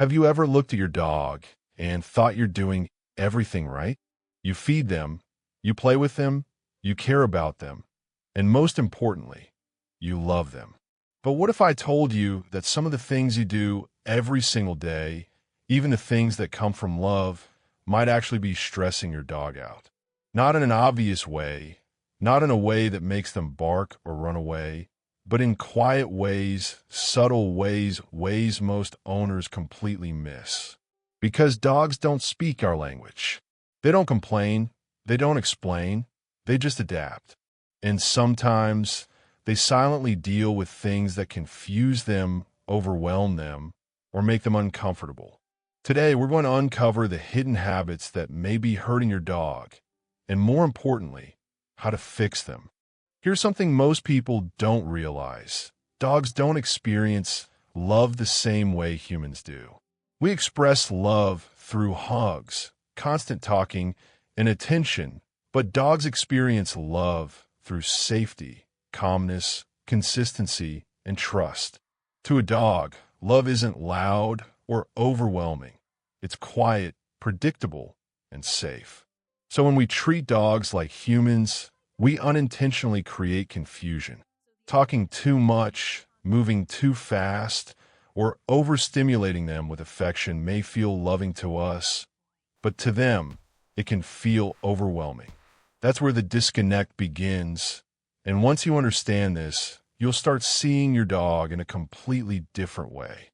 Have you ever looked at your dog and thought you're doing everything right? You feed them, you play with them, you care about them, and most importantly, you love them. But what if I told you that some of the things you do every single day, even the things that come from love, might actually be stressing your dog out? Not in an obvious way, not in a way that makes them bark or run away, but in quiet ways, subtle ways, ways most owners completely miss. Because dogs don't speak our language. They don't complain, they don't explain, they just adapt. And sometimes they silently deal with things that confuse them, overwhelm them, or make them uncomfortable. Today, we're going to uncover the hidden habits that may be hurting your dog, and more importantly, how to fix them. Here's something most people don't realize. Dogs don't experience love the same way humans do. We express love through hugs, constant talking, and attention, but dogs experience love through safety, calmness, consistency, and trust. To a dog, love isn't loud or overwhelming. It's quiet, predictable, and safe. So when we treat dogs like humans, we unintentionally create confusion. Talking too much, moving too fast, or overstimulating them with affection may feel loving to us, but to them, it can feel overwhelming. That's where the disconnect begins. And once you understand this, you'll start seeing your dog in a completely different way.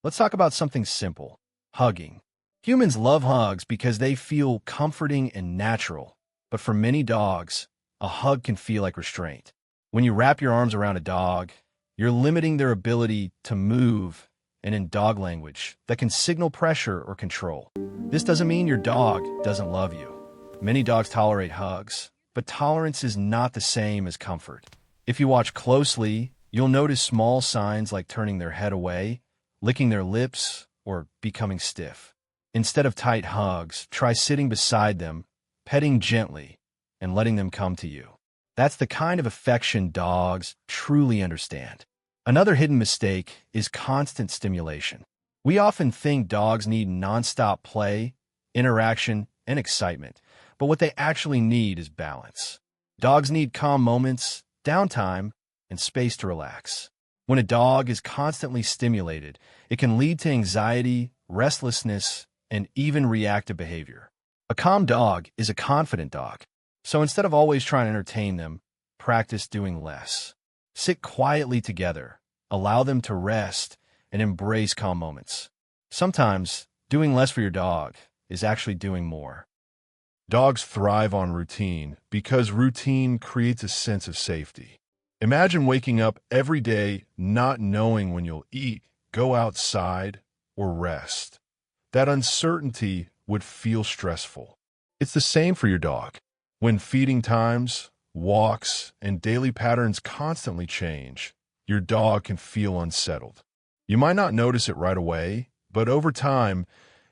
Let's talk about something simple: hugging. Humans love hugs because they feel comforting and natural, but for many dogs, a hug can feel like restraint. When you wrap your arms around a dog, you're limiting their ability to move, and in dog language, that can signal pressure or control. This doesn't mean your dog doesn't love you. Many dogs tolerate hugs, but tolerance is not the same as comfort. If you watch closely, you'll notice small signs like turning their head away, licking their lips, or becoming stiff. Instead of tight hugs, try sitting beside them, petting gently, and letting them come to you. That's the kind of affection dogs truly understand. Another hidden mistake is constant stimulation. We often think dogs need nonstop play, interaction, and excitement, but what they actually need is balance. Dogs need calm moments, downtime, and space to relax. When a dog is constantly stimulated, it can lead to anxiety, restlessness, and even reactive behavior. A calm dog is a confident dog. So instead of always trying to entertain them, practice doing less. Sit quietly together, allow them to rest, and embrace calm moments. Sometimes, doing less for your dog is actually doing more. Dogs thrive on routine because routine creates a sense of safety. Imagine waking up every day not knowing when you'll eat, go outside, or rest. That uncertainty would feel stressful. It's the same for your dog. When feeding times, walks, and daily patterns constantly change, your dog can feel unsettled. You might not notice it right away, but over time,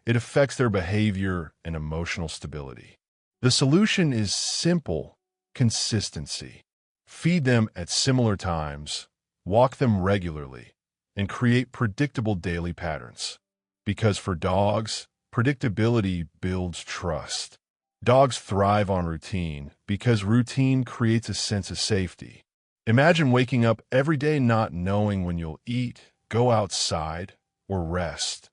it affects their behavior and emotional stability. The solution is simple: consistency. Feed them at similar times, walk them regularly, and create predictable daily patterns. Because for dogs, predictability builds trust. Dogs thrive on routine because routine creates a sense of safety. Imagine waking up every day not knowing when you'll eat, go outside, or rest.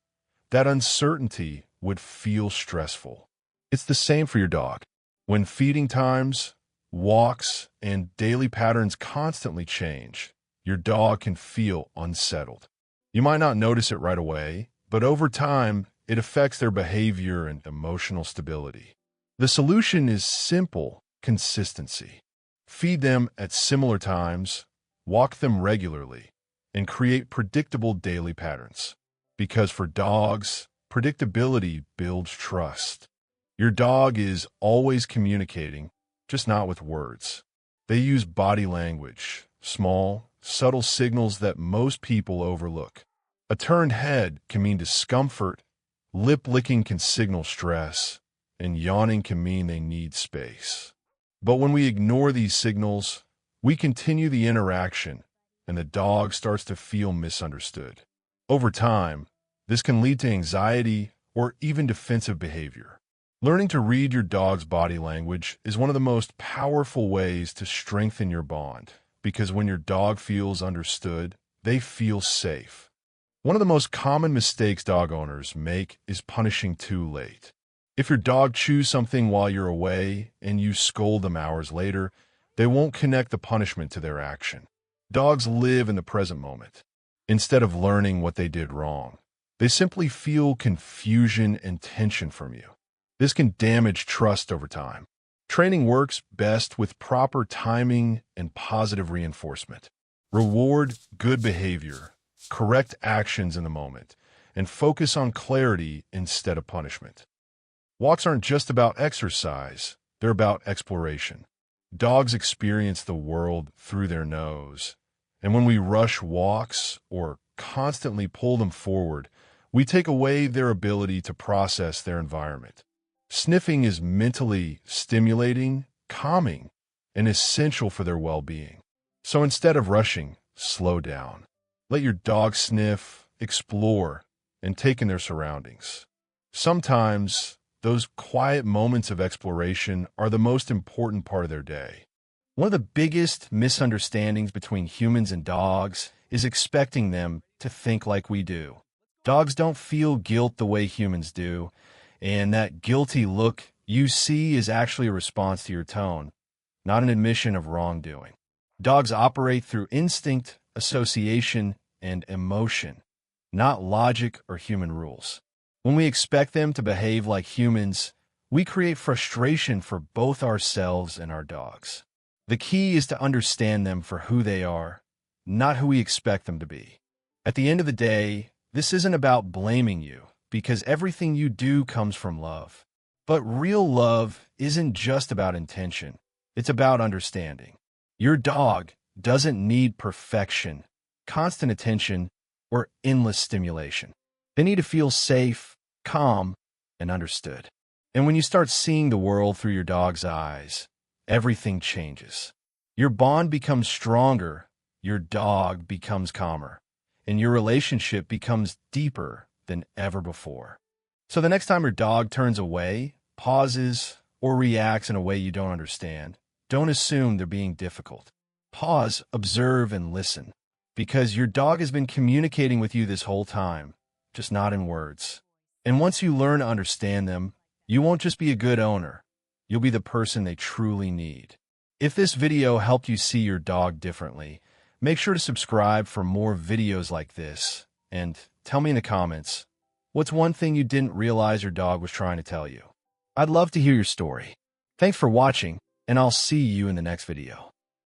That uncertainty would feel stressful. It's the same for your dog. When feeding times, walks, and daily patterns constantly change, your dog can feel unsettled. You might not notice it right away, but over time, it affects their behavior and emotional stability. The solution is simple: consistency. Feed them at similar times, walk them regularly, and create predictable daily patterns. Because for dogs, predictability builds trust. Your dog is always communicating, just not with words. They use body language, small, subtle signals that most people overlook. A turned head can mean discomfort, lip licking can signal stress, and yawning can mean they need space. But when we ignore these signals, we continue the interaction, and the dog starts to feel misunderstood. Over time, This can lead to anxiety or even defensive behavior. Learning to read your dog's body language is one of the most powerful ways to strengthen your bond, because when your dog feels understood, they feel safe. One of the most common mistakes dog owners make is punishing too late. If your dog chews something while you're away and you scold them hours later, they won't connect the punishment to their action. Dogs live in the present moment. Instead of learning what they did wrong, they simply feel confusion and tension from you. This can damage trust over time. Training works best with proper timing and positive reinforcement. Reward good behavior, correct actions in the moment, and focus on clarity instead of punishment. Walks aren't just about exercise, they're about exploration. Dogs experience the world through their nose, and when we rush walks or constantly pull them forward, we take away their ability to process their environment. Sniffing is mentally stimulating, calming, and essential for their well-being. So instead of rushing, slow down. Let your dog sniff, explore, and take in their surroundings. Sometimes, those quiet moments of exploration are the most important part of their day. One of the biggest misunderstandings between humans and dogs is expecting them to think like we do. Dogs don't feel guilt the way humans do, and that guilty look you see is actually a response to your tone, not an admission of wrongdoing. Dogs operate through instinct, association, and emotion, not logic or human rules. When we expect them to behave like humans, we create frustration for both ourselves and our dogs. The key is to understand them for who they are, not who we expect them to be. At the end of the day, this isn't about blaming you, because everything you do comes from love. But real love isn't just about intention. It's about understanding. Your dog doesn't need perfection, constant attention, or endless stimulation. They need to feel safe, calm, and understood. And when you start seeing the world through your dog's eyes, everything changes. Your bond becomes stronger, your dog becomes calmer, and your relationship becomes deeper than ever before. So the next time your dog turns away, pauses, or reacts in a way you don't understand, don't assume they're being difficult. Pause, observe, and listen, because your dog has been communicating with you this whole time, just not in words. And once you learn to understand them, you won't just be a good owner, you'll be the person they truly need. If this video helped you see your dog differently, make sure to subscribe for more videos like this, and tell me in the comments, what's one thing you didn't realize your dog was trying to tell you? I'd love to hear your story. Thanks for watching, and I'll see you in the next video.